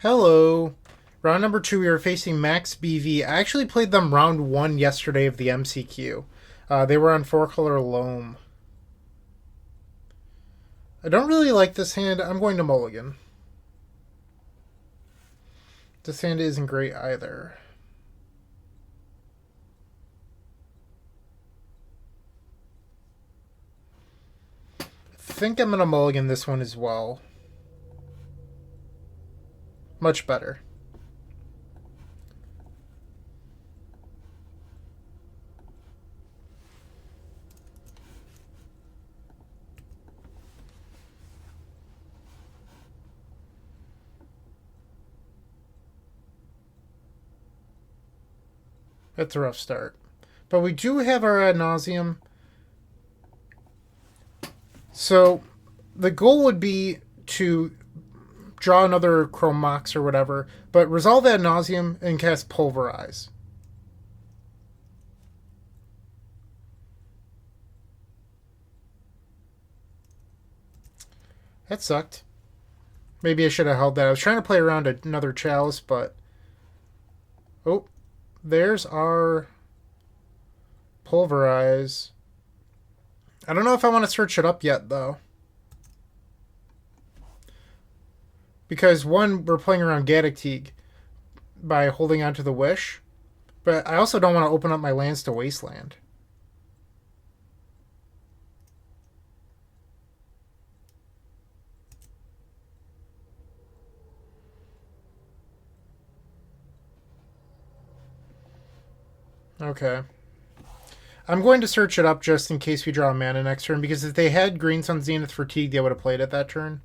Hello. Round number 2, we are facing maxbv. I actually played them round 1 yesterday of the MCQ. They were on 4-color Loam. I don't really like this hand. I'm going to mulligan. This hand isn't great either. I think I'm going to mulligan this one as well. Much better. That's a rough start. But we do have our ad nauseum. So the goal would be to draw another Chrome Mox or whatever, but resolve ad nauseum and cast Pulverize. That sucked. Maybe I should have held that. I was trying to play around another Chalice, but... Oh, there's our Pulverize. I don't know if I want to search it up yet, though. Because, one, we're playing around Gaddock by holding on to the Wish, but I also don't want to open up my lands to Wasteland. Okay. I'm going to search it up just in case we draw a mana next turn, because if they had Green Sun Zenith Fatigue, they would have played it that turn.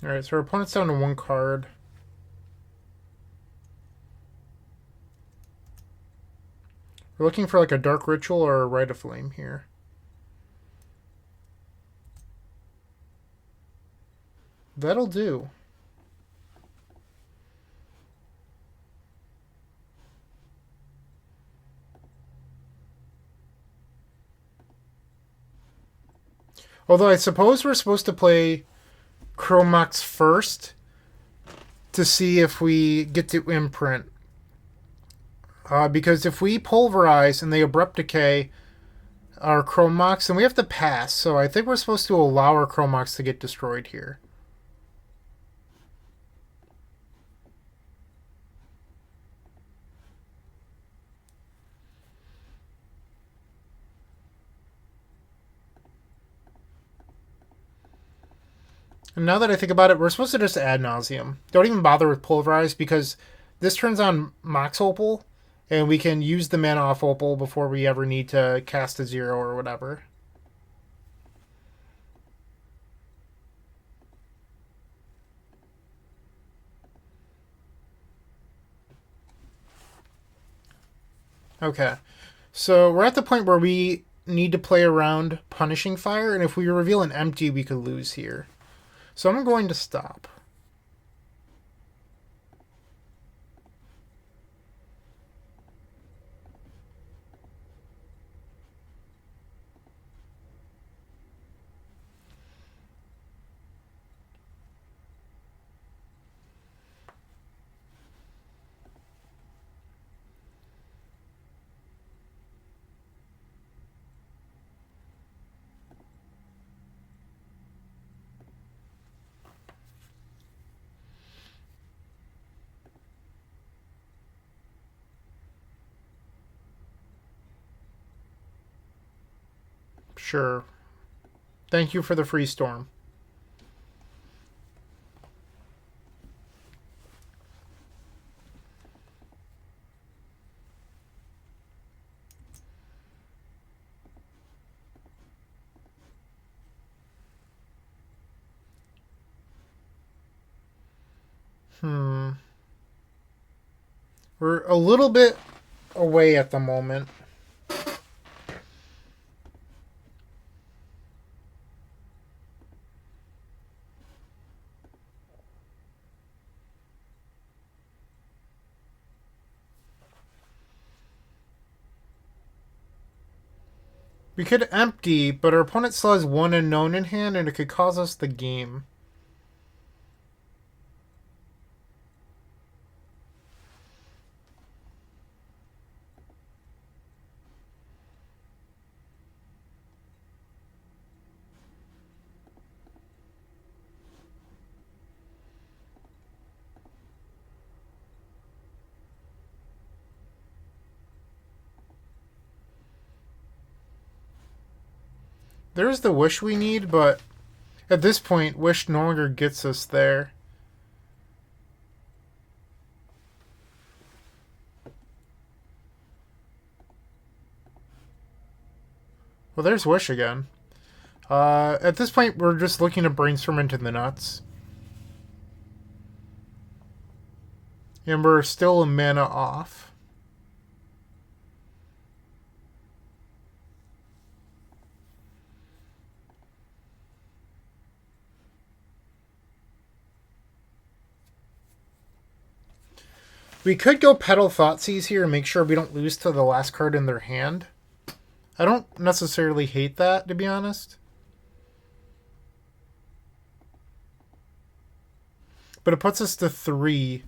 Alright, so our opponent's down to one card. We're looking for like a Dark Ritual or a Rite of Flame here. That'll do. Although I suppose we're supposed to play Chrome Mox first to see if we get to imprint. Because if we Pulverize and they Abrupt Decay our Chrome Mox, then we have to pass. So I think we're supposed to allow our Chrome Mox to get destroyed here. And now that I think about it, we're supposed to just ad nauseum. Don't even bother with Pulverize, because this turns on Mox Opal, and we can use the mana off Opal before we ever need to cast a 0 or whatever. Okay. So we're at the point where we need to play around Punishing Fire, and if we reveal an empty, we could lose here. So I'm going to stop. Sure. Thank you for the free storm. Hmm. We're a little bit away at the moment. We could empty, but our opponent still has one unknown in hand, and it could cause us the game. There's the wish we need, but at this point, wish no longer gets us there. Well, there's wish again. At this point, we're just looking to brainstorm into the nuts. And we're still a mana off. We could go Petal Thoughtseize here and make sure we don't lose to the last card in their hand. I don't necessarily hate that, to be honest. But it puts us to 3.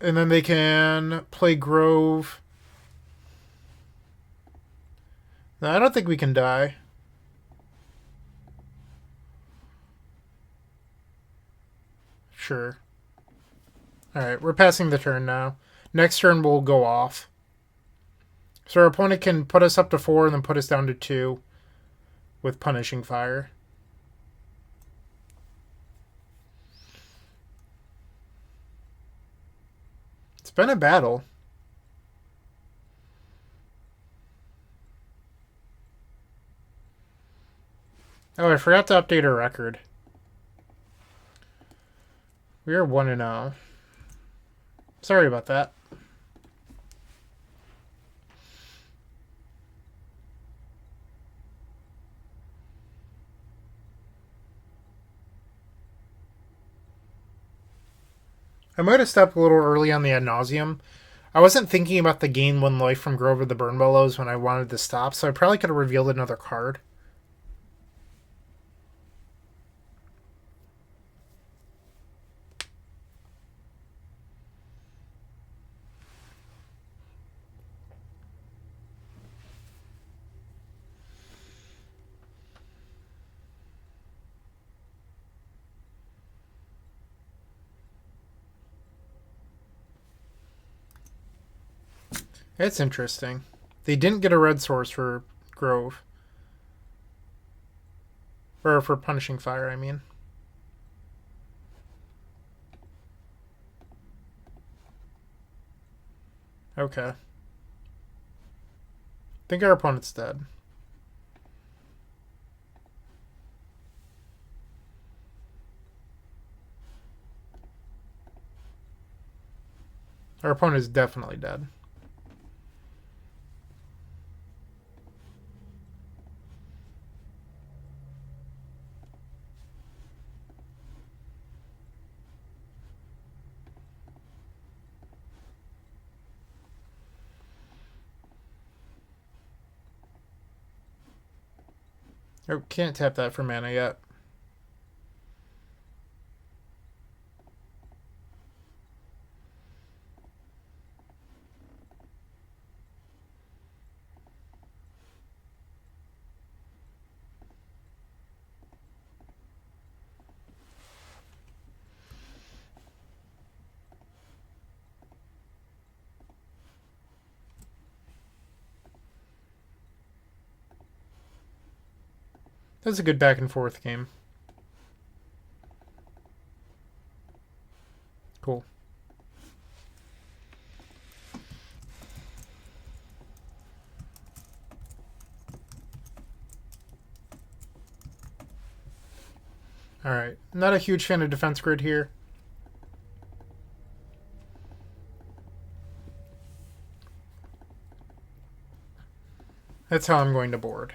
And then they can play Grove. No, I don't think we can die. Sure. Alright, we're passing the turn now. Next turn we'll go off. So our opponent can put us up to 4 and then put us down to 2 with Punishing Fire. It's been a battle. Oh, I forgot to update our record. We are 1-0. Sorry about that. I might have stepped a little early on the ad nauseum. I wasn't thinking about the gain 1 life from Grove of the Burn Bellows when I wanted to stop, so I probably could have revealed another card. It's interesting. They didn't get a red source for Grove. Or for Punishing Fire, I mean. Okay. I think our opponent's dead. Our opponent is definitely dead. Oh, can't tap that for mana yet. That's a good back and forth game. Cool. Alright. Not a huge fan of defense grid here. That's how I'm going to board.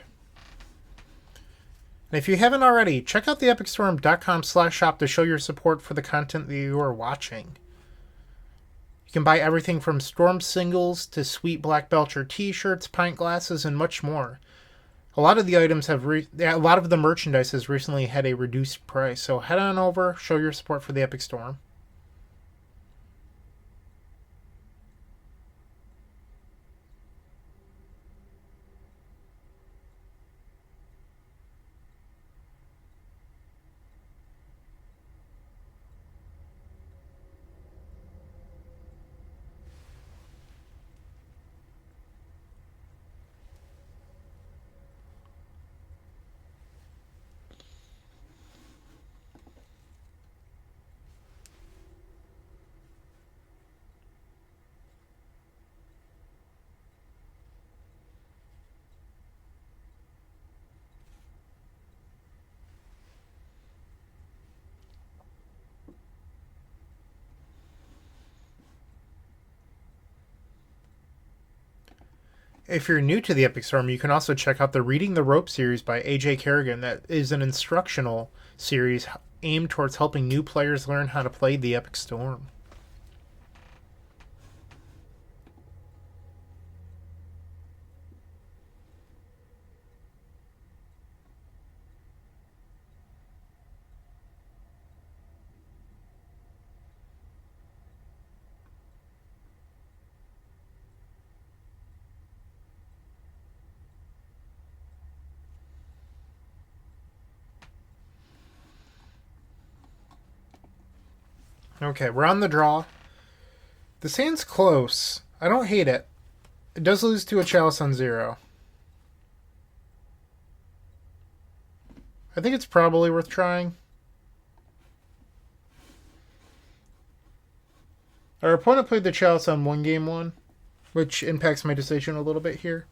And if you haven't already, check out the epicstorm.com/shop to show your support for the content that you are watching. You can buy everything from Storm singles to sweet Black Belcher t-shirts, pint glasses, and much more. A lot of the items a lot of the merchandise has recently had a reduced price, so head on over, show your support for the Epic Storm. If you're new to the Epic Storm, you can also check out the Reading the Rope series by AJ Kerrigan. That is an instructional series aimed towards helping new players learn how to play the Epic Storm. Okay, we're on the draw. The sand's close. I don't hate it. It does lose to a Chalice on 0. I think it's probably worth trying. Our opponent played the Chalice on 1 game 1, which impacts my decision a little bit here.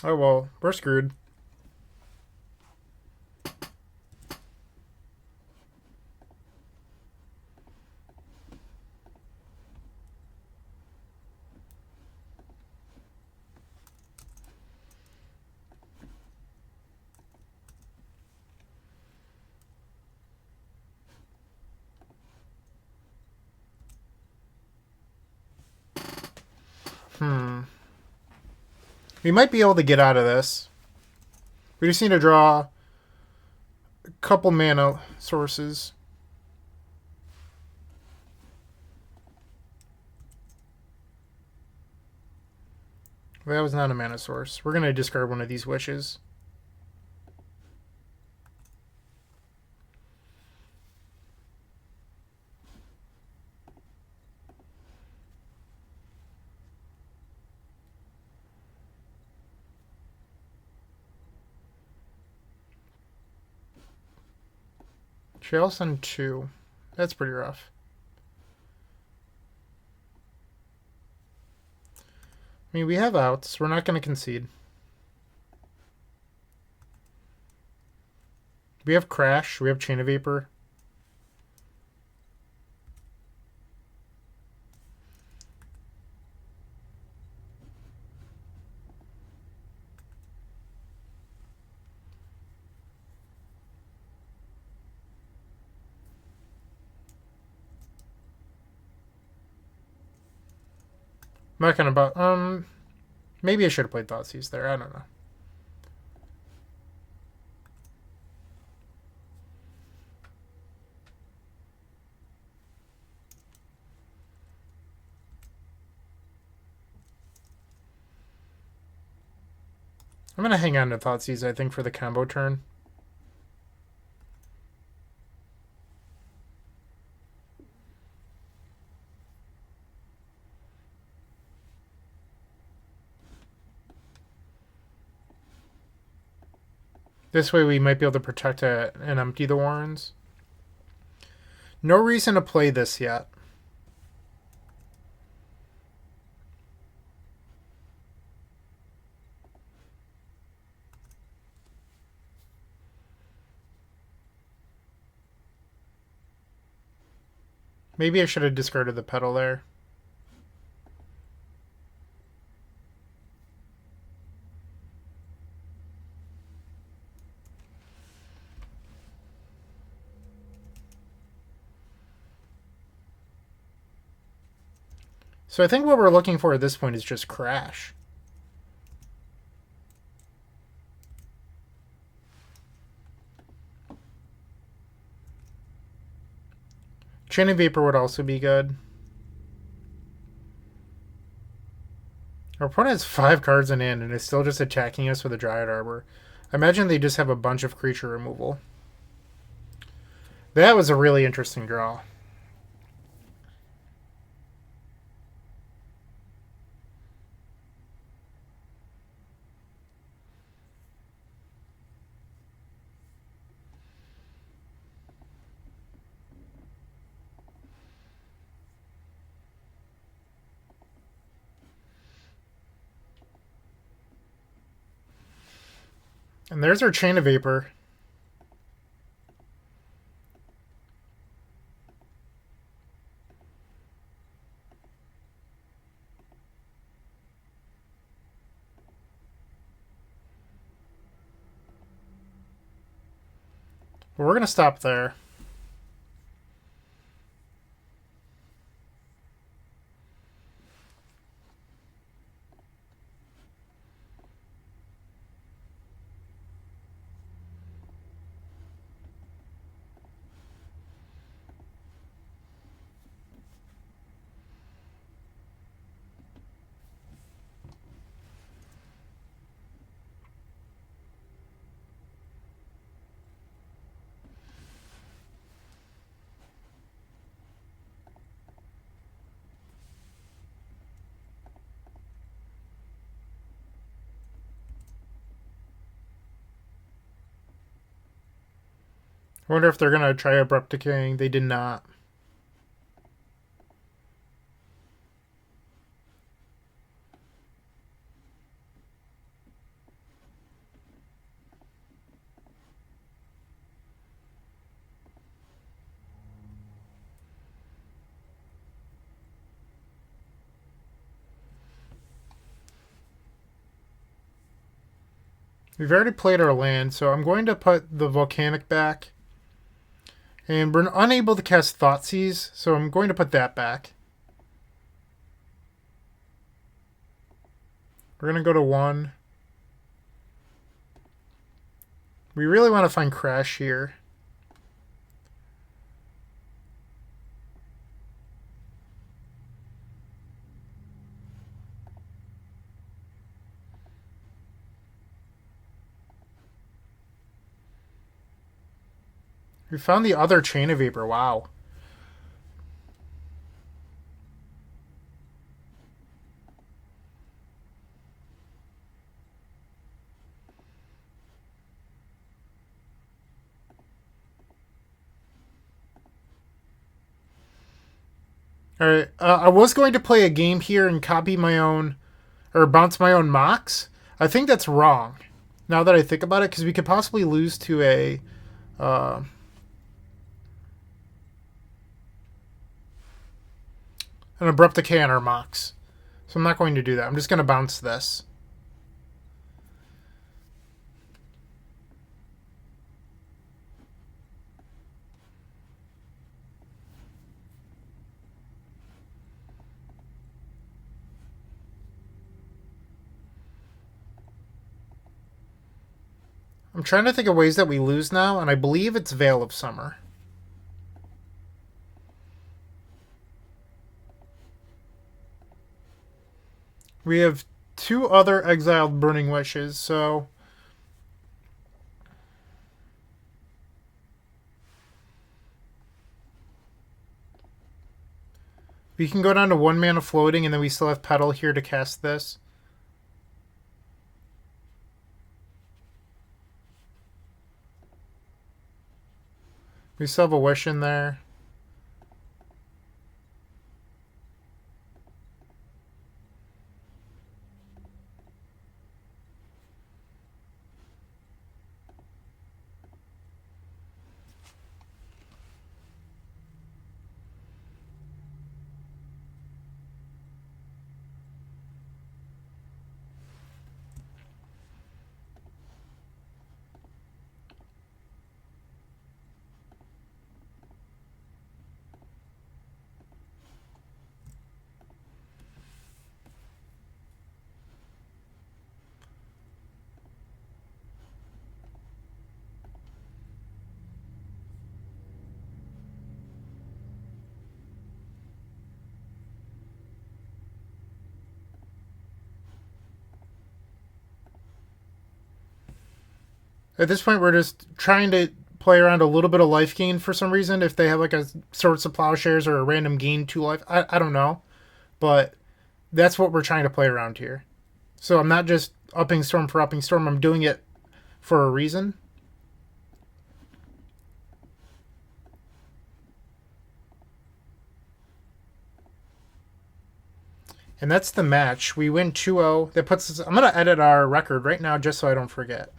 Oh well, we're screwed. We might be able to get out of this. We just need to draw a couple mana sources. That was not a mana source. We're going to discard one of these wishes. Chalice on 2. That's pretty rough. I mean, we have outs. We're not going to concede. We have Crash. We have Chain of Vapor. I'm not gonna maybe I should have played Thoughtseize there. I don't know. I'm gonna hang on to Thoughtseize, I think, for the combo turn. This way we might be able to protect it and empty the warrens. No reason to play this yet. Maybe I should have discarded the pedal there. So I think what we're looking for at this point is just crash. Chain of Vapor would also be good. Our opponent has 5 cards in hand and is still just attacking us with a Dryad Arbor. I imagine they just have a bunch of creature removal. That was a really interesting draw. And there's our Chain of Vapor. But we're going to stop there. I wonder if they're going to try Abrupt Decaying. They did not. We've already played our land, so I'm going to put the Volcanic back. And we're unable to cast Thoughtseize, so I'm going to put that back. We're going to go to 1. We really want to find Crash here. We found the other Chain of Vapor. Wow. Alright, I was going to play a game here and copy my own, or bounce my own Mox. I think that's wrong, now that I think about it, because we could possibly lose to a... an Abrupt Decay on our Mox. So I'm not going to do that. I'm just going to bounce this. I'm trying to think of ways that we lose now, and I believe it's Veil of Summer. We have 2 other exiled Burning Wishes, so... we can go down to 1 mana floating, and then we still have Petal here to cast this. We still have a wish in there. At this point, we're just trying to play around a little bit of life gain for some reason. If they have like a Swords of Plowshares or a random gain 2 life, I don't know. But that's what we're trying to play around here. So I'm not just upping Storm for upping Storm. I'm doing it for a reason. And that's the match. We win 2-0. That puts us... I'm going to edit our record right now just so I don't forget.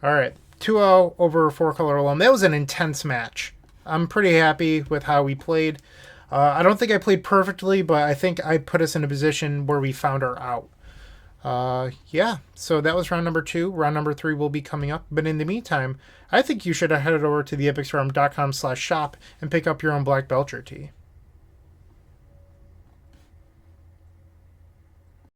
All right. 2-0 over 4-color Loam. That was an intense match. I'm pretty happy with how we played. I don't think I played perfectly, but I think I put us in a position where we found our out. Yeah, so that was round number 2. Round number 3 will be coming up. But in the meantime, I think you should head over to theepicstorm.com/shop and pick up your own Black Belcher tee.